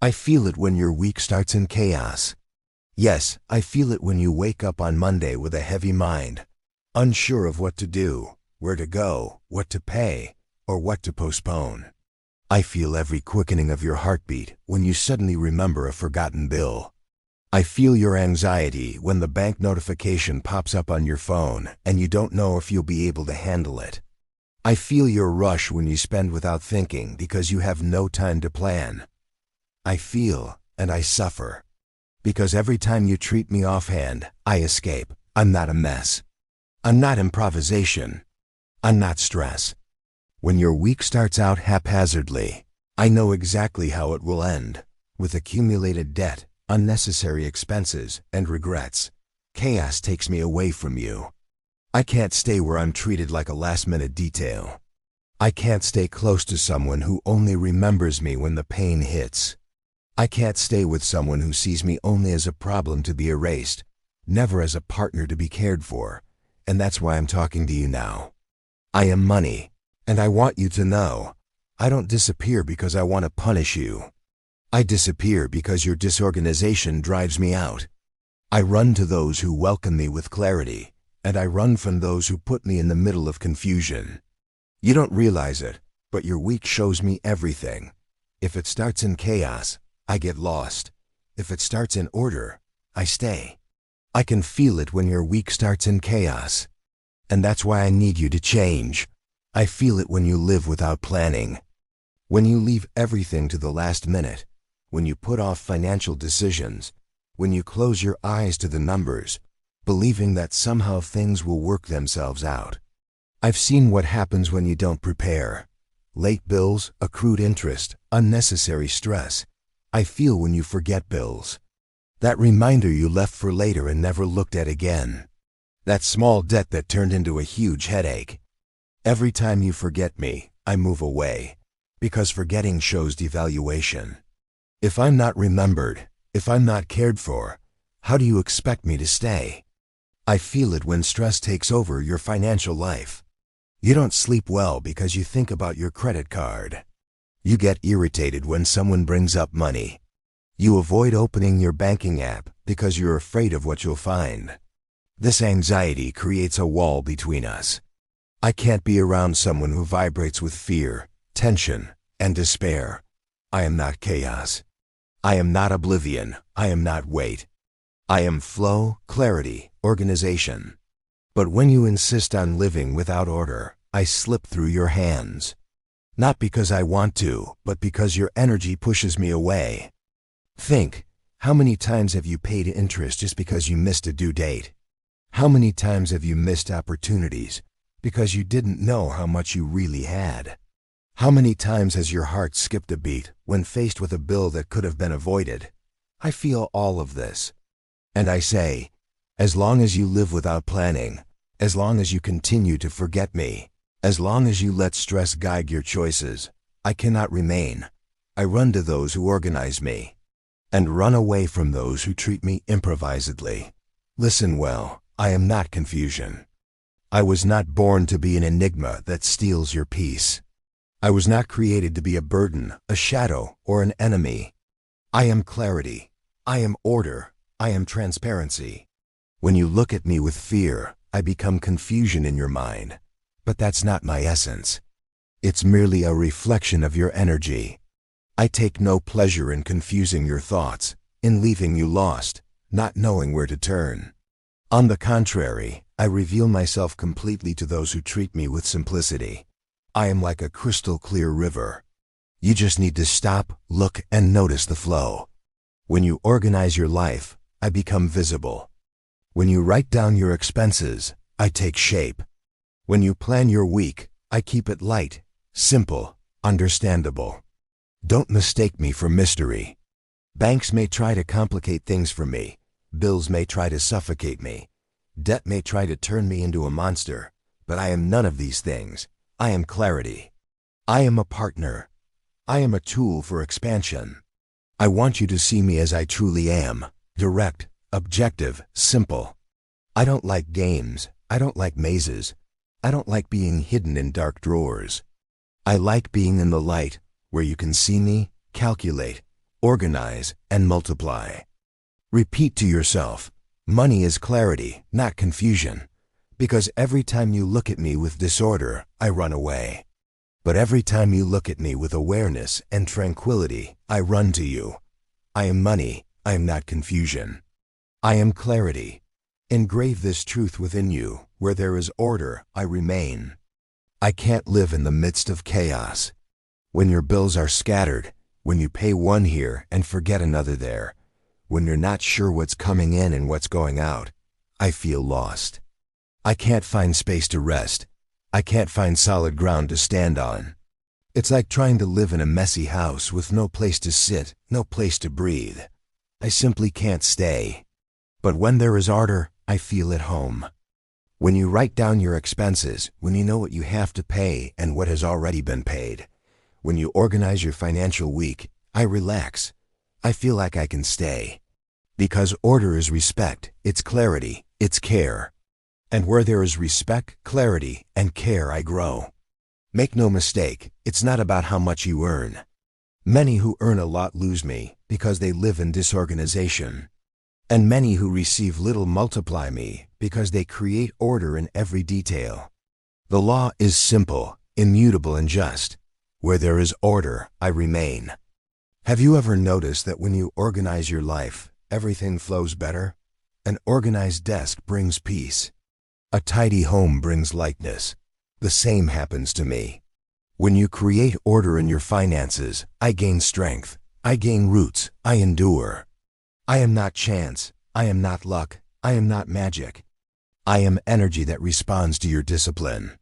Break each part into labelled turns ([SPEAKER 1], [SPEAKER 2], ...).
[SPEAKER 1] I feel it when your week starts in chaos. Yes, I feel it when you wake up on Monday with a heavy mind, unsure of what to do, where to go, what to pay, or what to postpone. I feel every quickening of your heartbeat when you suddenly remember a forgotten bill. I feel your anxiety when the bank notification pops up on your phone and you don't know if you'll be able to handle it. I feel your rush when you spend without thinking because you have no time to plan. I feel and I suffer because every time you treat me offhand, I escape. I'm not a mess. I'm not improvisation. I'm not stress. When your week starts out haphazardly, I know exactly how it will end, with accumulated debt, unnecessary expenses, and regrets. Chaos takes me away from you. I can't stay where I'm treated like a last-minute detail. I can't stay close to someone who only remembers me when the pain hits. I can't stay with someone who sees me only as a problem to be erased, never as a partner to be cared for, and that's why I'm talking to you now. I am money, and I want you to know, I don't disappear because I want to punish you. I disappear because your disorganization drives me out. I run to those who welcome me with clarity, and I run from those who put me in the middle of confusion. You don't realize it, but your week shows me everything. If it starts in chaos, I get lost. If it starts in order, I stay. I can feel it when your week starts in chaos. And that's why I need you to change. I feel it when you live without planning. When you leave everything to the last minute. When you put off financial decisions. When you close your eyes to the numbers, believing that somehow things will work themselves out. I've seen what happens when you don't prepare. Late bills, accrued interest, unnecessary stress. I feel when you forget bills. That reminder you left for later and never looked at again. That small debt that turned into a huge headache. Every time you forget me, I move away, because forgetting shows devaluation. If I'm not remembered, if I'm not cared for, how do you expect me to stay? I feel it when stress takes over your financial life. You don't sleep well because you think about your credit card. You get irritated when someone brings up money. You avoid opening your banking app because you're afraid of what you'll find. This anxiety creates a wall between us. I can't be around someone who vibrates with fear, tension, and despair. I am not chaos. I am not oblivion. I am not weight. I am flow, clarity, organization. But when you insist on living without order, I slip through your hands. Not because I want to, but because your energy pushes me away. Think, how many times have you paid interest just because you missed a due date? How many times have you missed opportunities because you didn't know how much you really had? How many times has your heart skipped a beat when faced with a bill that could have been avoided? I feel all of this. And I say, as long as you live without planning, as long as you continue to forget me, as long as you let stress guide your choices, I cannot remain. I run to those who organize me, and run away from those who treat me improvisedly. Listen well, I am not confusion. I was not born to be an enigma that steals your peace. I was not created to be a burden, a shadow, or an enemy. I am clarity. I am order. I am transparency. When you look at me with fear, I become confusion in your mind. But that's not my essence. It's merely a reflection of your energy. I take no pleasure in confusing your thoughts, in leaving you lost, not knowing where to turn. On the contrary, I reveal myself completely to those who treat me with simplicity. I am like a crystal clear river. You just need to stop, look, and notice the flow. When you organize your life, I become visible. When you write down your expenses, I take shape. When you plan your week, I keep it light, simple, understandable. Don't mistake me for mystery. Banks may try to complicate things for me. Bills may try to suffocate me. Debt may try to turn me into a monster, but I am none of these things. I am clarity. I am a partner. I am a tool for expansion. I want you to see me as I truly am, direct, objective, simple. I don't like games. I don't like mazes. I don't like being hidden in dark drawers. I like being in the light, where you can see me, calculate, organize, and multiply. Repeat to yourself, money is clarity, not confusion. Because every time you look at me with disorder, I run away. But every time you look at me with awareness and tranquility, I run to you. I am money, I am not confusion. I am clarity. Engrave this truth within you. Where there is order, I remain. I can't live in the midst of chaos. When your bills are scattered, when you pay one here and forget another there, when you're not sure what's coming in and what's going out, I feel lost. I can't find space to rest. I can't find solid ground to stand on. It's like trying to live in a messy house with no place to sit, no place to breathe. I simply can't stay. But when there is order, I feel at home. When you write down your expenses, when you know what you have to pay and what has already been paid, when you organize your financial week, I relax. I feel like I can stay. Because order is respect, it's clarity, it's care. And where there is respect, clarity, and care, I grow. Make no mistake, it's not about how much you earn. Many who earn a lot lose me because they live in disorganization. And many who receive little multiply me because they create order in every detail. The law is simple, immutable, and just. Where there is order, I remain. Have you ever noticed that when you organize your life, everything flows better? An organized desk brings peace. A tidy home brings lightness. The same happens to me. When you create order in your finances, I gain strength. I gain roots. I endure. I am not chance. I am not luck. I am not magic. I am energy that responds to your discipline.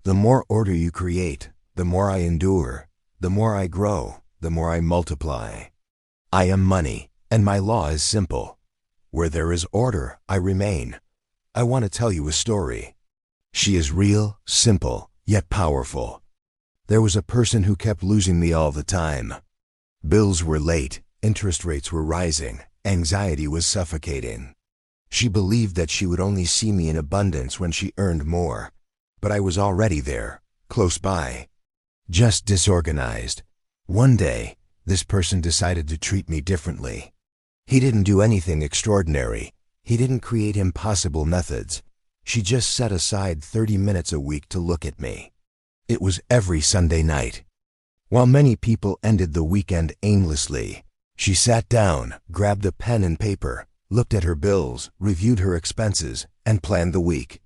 [SPEAKER 1] The more order you create, the more I endure, the more I grow, the more I multiply. I am money, and my law is simple. Where there is order, I remain. I want to tell you a story. She is real, simple, yet powerful. There was a person who kept losing me all the time. Bills were late, interest rates were rising, anxiety was suffocating. She believed that she would only see me in abundance when she earned more. But I was already there, close by. Just disorganized. One day, this person decided to treat me differently. He didn't do anything extraordinary. He didn't create impossible methods. She just set aside 30 minutes a week to look at me. It was every Sunday night. While many people ended the weekend aimlessly, she sat down, grabbed a pen and paper, looked at her bills, reviewed her expenses, and planned the week.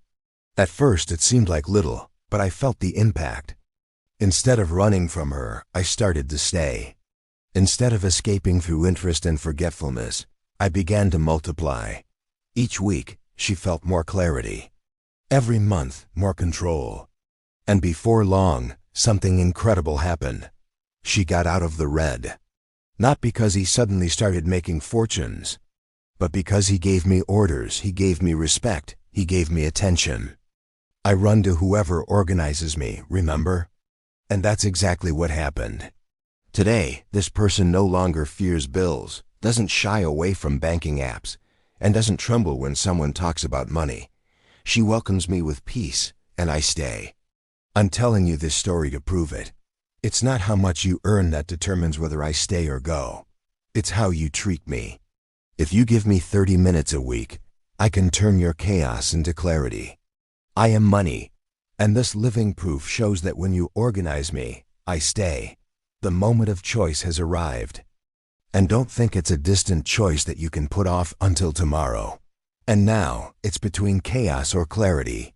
[SPEAKER 1] At first it seemed like little, but I felt the impact. Instead of running from her, I started to stay. Instead of escaping through interest and forgetfulness, I began to multiply. Each week, she felt more clarity. Every month, more control. And before long, something incredible happened. She got out of the red. Not because he suddenly started making fortunes, but because he gave me orders, he gave me respect, he gave me attention. I run to whoever organizes me, remember? And that's exactly what happened. Today, this person no longer fears bills, doesn't shy away from banking apps, and doesn't tremble when someone talks about money. She welcomes me with peace, and I stay. I'm telling you this story to prove it. It's not how much you earn that determines whether I stay or go. It's how you treat me. If you give me 30 minutes a week, I can turn your chaos into clarity. I am money, and this living proof shows that when you organize me, I stay. The moment of choice has arrived. And don't think it's a distant choice that you can put off until tomorrow. And now, it's between chaos or clarity.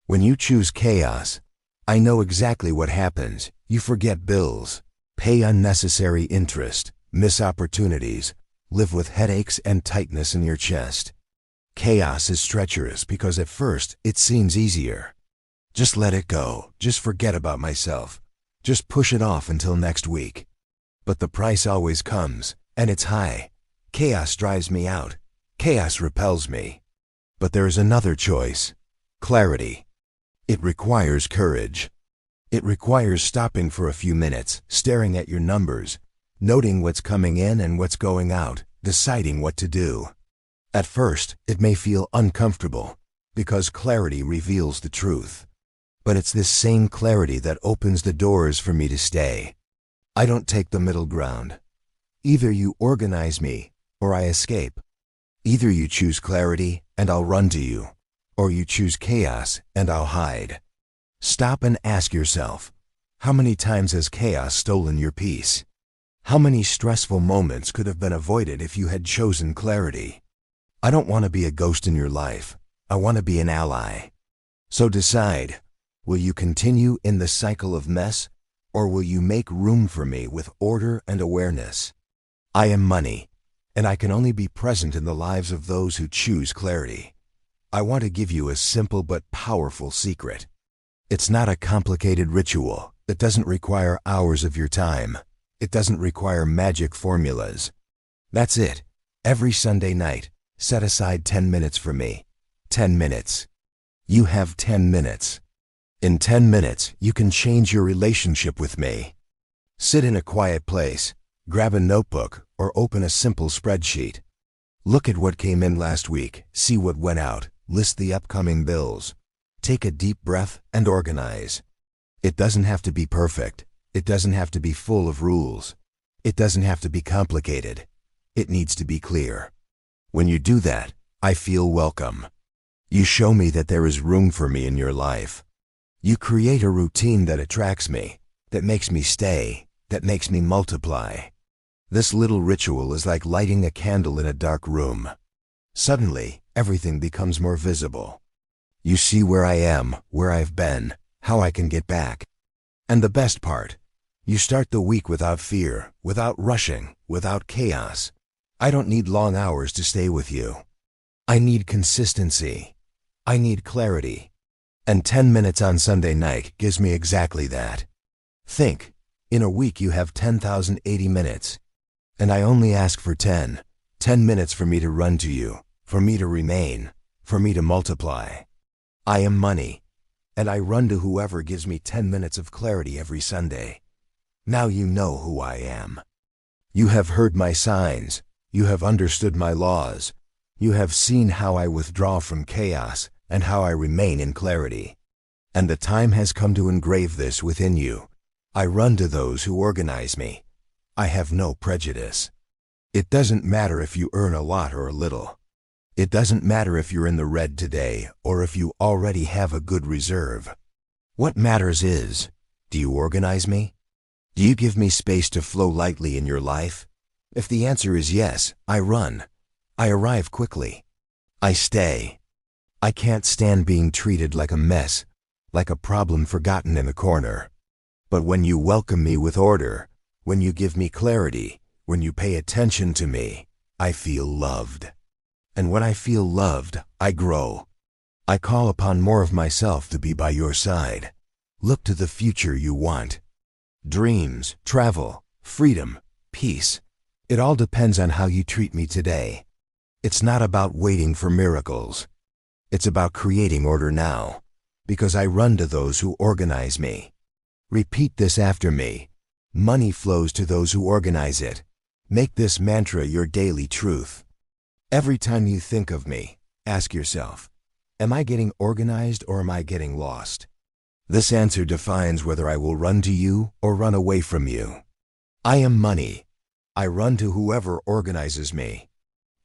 [SPEAKER 1] When you choose chaos, I know exactly what happens. You forget bills, pay unnecessary interest, miss opportunities, live with headaches and tightness in your chest. Chaos is treacherous because at first it seems easier. Just let it go. Just forget about myself. Just push it off until next week. But the price always comes, and it's high. Chaos drives me out. Chaos repels me. But there is another choice. Clarity. It requires courage. It requires stopping for a few minutes, staring at your numbers, noting what's coming in and what's going out, deciding what to do. At first, it may feel uncomfortable, because clarity reveals the truth. But it's this same clarity that opens the doors for me to stay. I don't take the middle ground. Either you organize me, or I escape. Either you choose clarity, and I'll run to you, or you choose chaos, and I'll hide. Stop and ask yourself, how many times has chaos stolen your peace? How many stressful moments could have been avoided if you had chosen clarity? I don't want to be a ghost in your life. I want to be an ally. So decide, will you continue in the cycle of mess, or will you make room for me with order and awareness? I am money, and I can only be present in the lives of those who choose clarity. I want to give you a simple but powerful secret. It's not a complicated ritual. It doesn't require hours of your time. It doesn't require magic formulas. That's it. Every Sunday night, set aside 10 minutes for me. 10 minutes. You have 10 minutes. In 10 minutes, you can change your relationship with me. Sit in a quiet place, grab a notebook, or open a simple spreadsheet. Look at what came in last week, see what went out, list the upcoming bills. Take a deep breath and organize. It doesn't have to be perfect. It doesn't have to be full of rules. It doesn't have to be complicated. It needs to be clear. When you do that, I feel welcome. You show me that there is room for me in your life. You create a routine that attracts me, that makes me stay, that makes me multiply. This little ritual is like lighting a candle in a dark room. Suddenly, everything becomes more visible. You see where I am, where I've been, how I can get back. And the best part, you start the week without fear, without rushing, without chaos. I don't need long hours to stay with you. I need consistency. I need clarity. And 10 minutes on Sunday night gives me exactly that. Think, in a week you have 10,080 minutes. And I only ask for 10 minutes for me to run to you, for me to remain, for me to multiply. I am money, and I run to whoever gives me 10 minutes of clarity every Sunday. Now you know who I am. You have heard my signs. You have understood my laws. You have seen how I withdraw from chaos and how I remain in clarity. And the time has come to engrave this within you. I run to those who organize me. I have no prejudice. It doesn't matter if you earn a lot or a little. It doesn't matter if you're in the red today or if you already have a good reserve. What matters is, do you organize me? Do you give me space to flow lightly in your life? If the answer is yes, I run. I arrive quickly. I stay. I can't stand being treated like a mess, like a problem forgotten in the corner. But when you welcome me with order, when you give me clarity, when you pay attention to me, I feel loved. And when I feel loved, I grow. I call upon more of myself to be by your side. Look to the future you want. Dreams, travel, freedom, peace. It all depends on how you treat me today. It's not about waiting for miracles. It's about creating order now, because I run to those who organize me. Repeat this after me. Money flows to those who organize it. Make this mantra your daily truth. Every time you think of me, ask yourself, am I getting organized or am I getting lost? This answer defines whether I will run to you or run away from you. I am money. I run to whoever organizes me.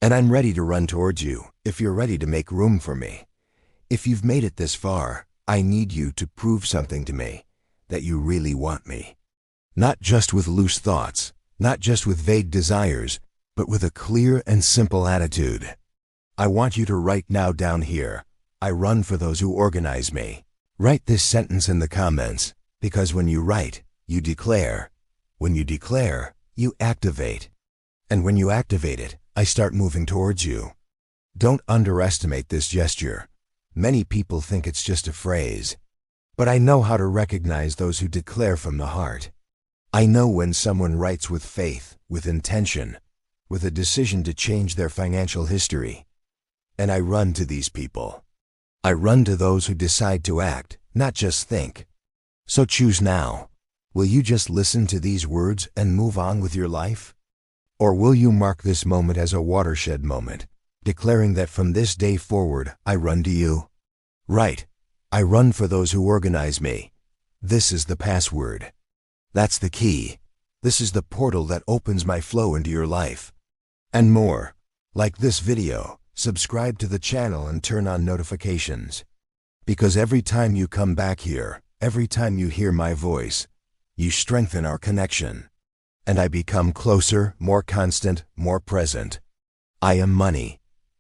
[SPEAKER 1] And I'm ready to run towards you if you're ready to make room for me. If you've made it this far, I need you to prove something to me, that you really want me. Not just with loose thoughts, not just with vague desires, but with a clear and simple attitude. I want you to write now down here, I run for those who organize me. Write this sentence in the comments, because when you write, you declare. When you declare, you activate. And when you activate it, I start moving towards you. Don't underestimate this gesture. Many people think it's just a phrase. But I know how to recognize those who declare from the heart. I know when someone writes with faith, with intention, with a decision to change their financial history. And I run to these people. I run to those who decide to act, not just think. So choose now. Will you just listen to these words and move on with your life? Or will you mark this moment as a watershed moment, declaring that from this day forward, I run to you? Right. I run for those who organize me. This is the password. That's the key. This is the portal that opens my flow into your life. And more. Like this video, subscribe to the channel and turn on notifications. Because every time you come back here, every time you hear my voice, you strengthen our connection. And I become closer, more constant, more present. I am money,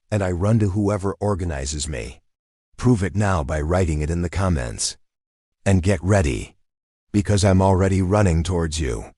[SPEAKER 1] and I run to whoever organizes me. Prove it now by writing it in the comments. And get ready, because I'm already running towards you.